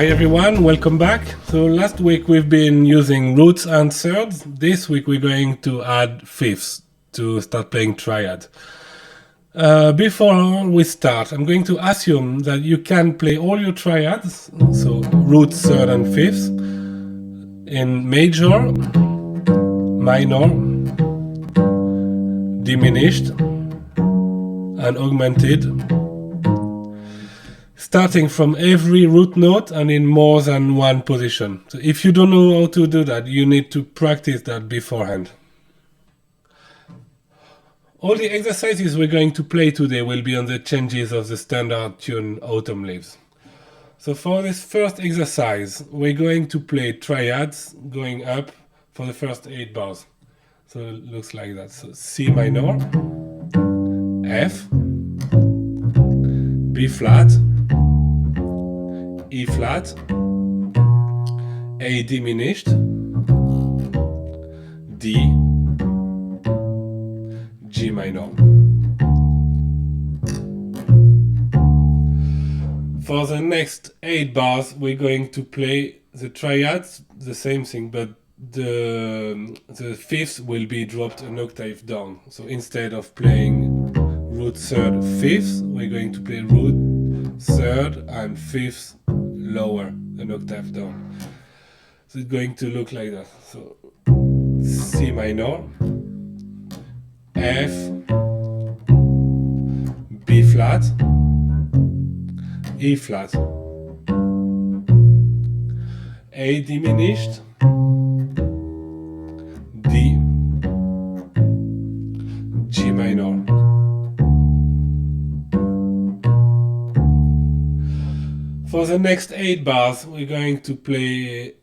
Hi everyone, welcome back. So last week we've been using roots and thirds. This week we're going to add fifths to start playing Triad. Before we start, I'm going to assume that you can play all your triads, so root, third and fifth, in major, minor, diminished, and augmented, starting from every root note and in more than one position. So if you don't know how to do that, you need to practice that beforehand. All the exercises we're going to play today will be on the changes of the standard tune Autumn Leaves. So for this first exercise, we're going to play triads going up for the first 8 bars. So it looks like that. So C minor, F, B flat, E flat, A diminished, D, G minor. For the next 8 bars, we're going to play the triads, the same thing, but the fifth will be dropped an octave down. So instead of playing root, third, fifth, we're going to play root, third, and fifth lower, an octave down. So it's going to look like that. So C minor, F, B flat, E flat, A diminished, D, G minor. For the next 8 bars, we're going to play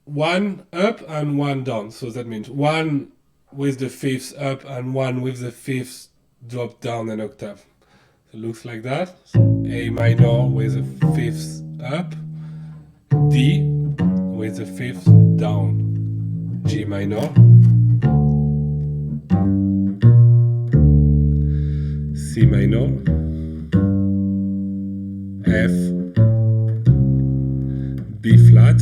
1 up and 1 down. So that means 1 with the fifth up and 1 with the fifth drop down an octave. So it looks like that. So A minor with the fifth up, D with the fifth down, G minor, C minor, F, B flat,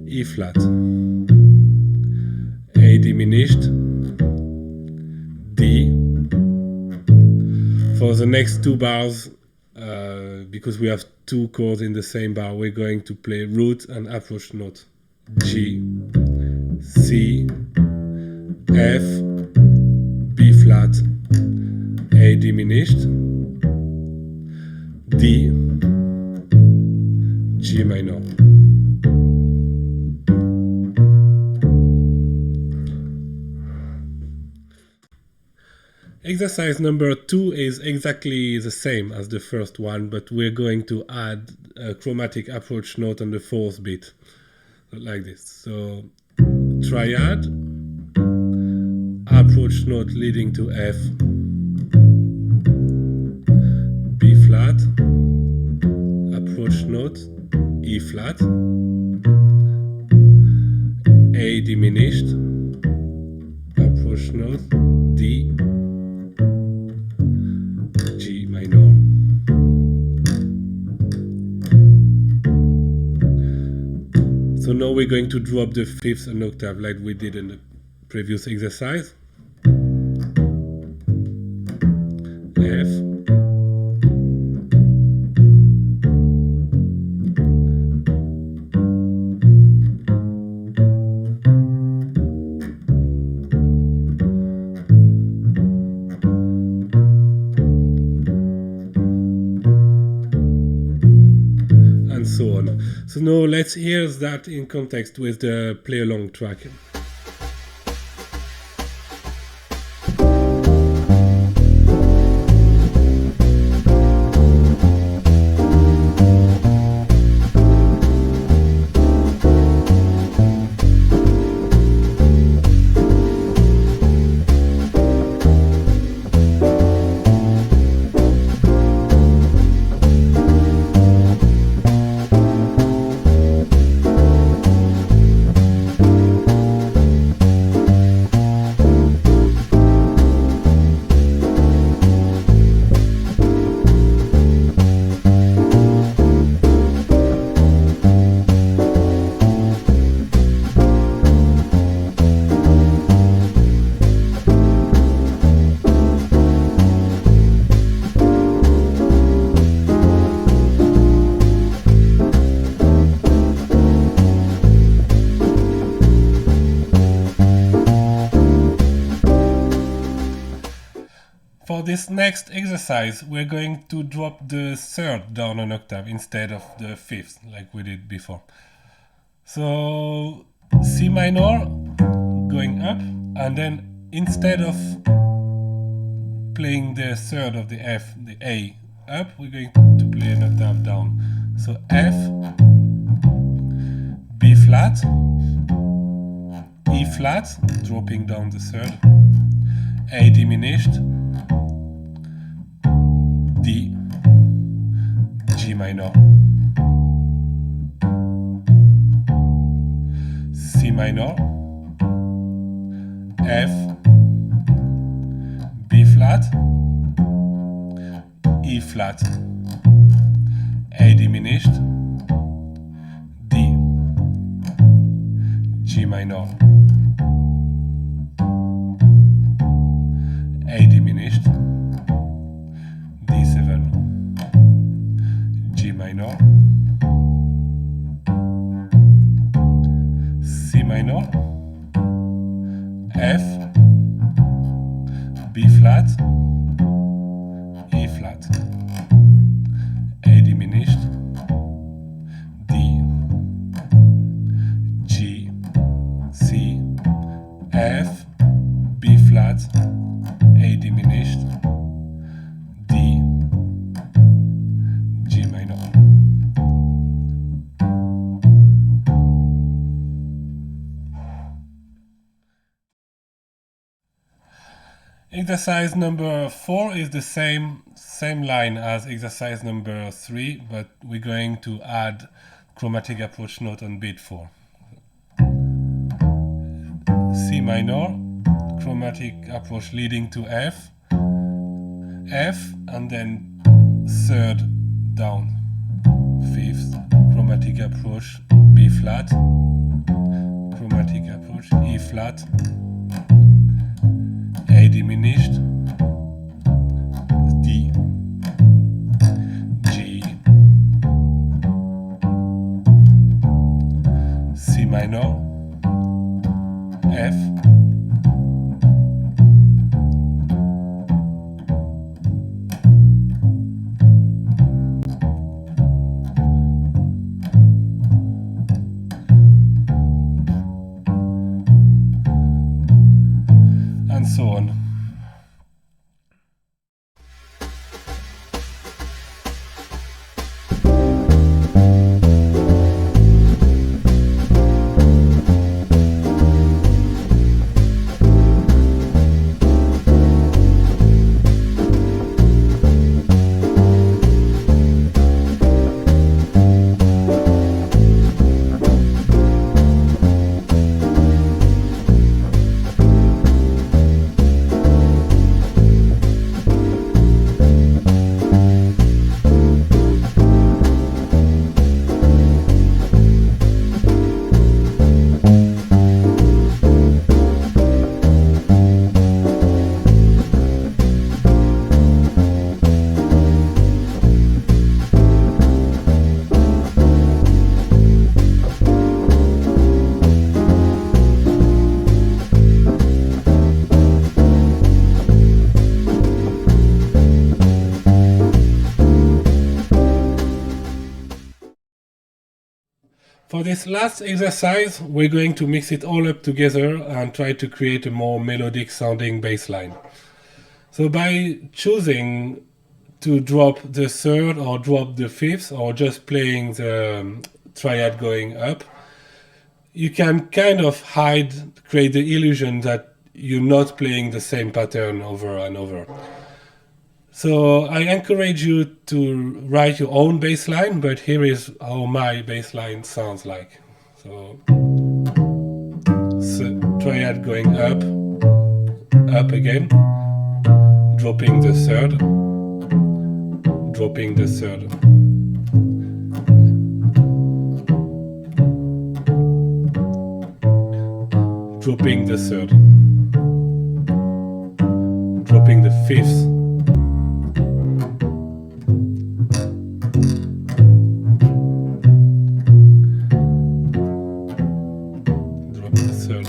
E flat, A diminished, D. For the next 2 bars, because we have 2 chords in the same bar, we're going to play root and approach note. G, C, F, B flat, A diminished, D, G minor. Exercise number 2 is exactly the same as the first one, but we're going to add a chromatic approach note on the 4th beat, like this. So triad, approach note leading to F, B flat, approach note, E flat, A diminished, approach note, D, G minor. So now we're going to drop the fifth an octave like we did in the previous exercise. F, so on. So now let's hear that in context with the play along track. For this next exercise, we're going to drop the third down an octave instead of the fifth, like we did before. So C minor going up, and then instead of playing the third of the F, the A up, we're going to play an octave down. So F, B flat, E flat, dropping down the third, A diminished, D, G minor, C minor, F, B flat, E flat, A diminished, D, G minor, A diminished, D7, G minor, C minor, F, B flat, E flat, A diminished, D, G, C, F, B flat, A diminished, D, G minor. Exercise number 4 is the same line as exercise number 3, but we're going to add chromatic approach note on beat 4. C minor, chromatic approach leading to F, F, and then third down, fifth, chromatic approach B flat, chromatic approach E flat, A diminished, D, G, C minor, F, and so on. For this last exercise, we're going to mix it all up together and try to create a more melodic sounding bass line. So by choosing to drop the third or drop the fifth or just playing the triad going up, you can kind of create the illusion that you're not playing the same pattern over and over. So I encourage you to write your own bass line, but here is how my bass line sounds like. So triad going up, up again, dropping the third, dropping the third. Dropping the third, dropping the fifth, drop the third,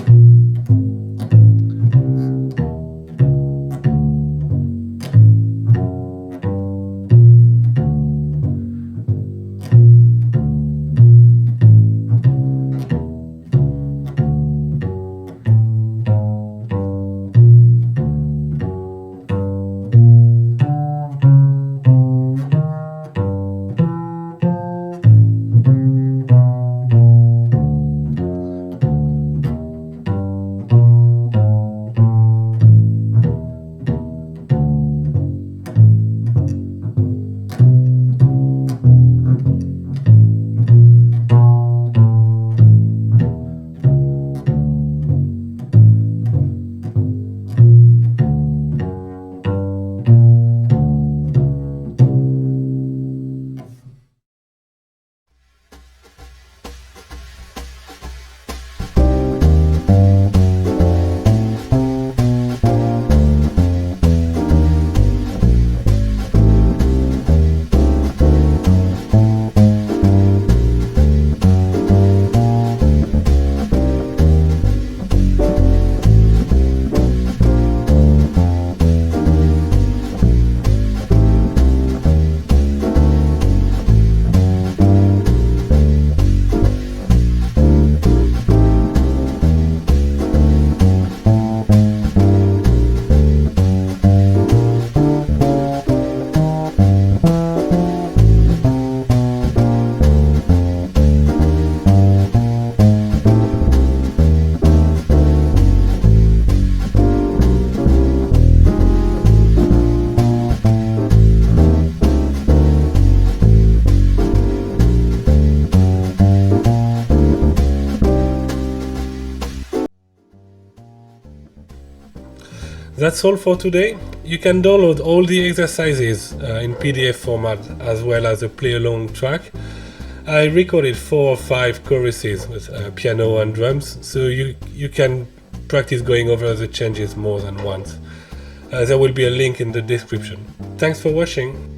That's all for today. You can download all the exercises in PDF format as well as a play-along track. I recorded 4 or 5 choruses with piano and drums, so you can practice going over the changes more than once. There will be a link in the description. Thanks for watching.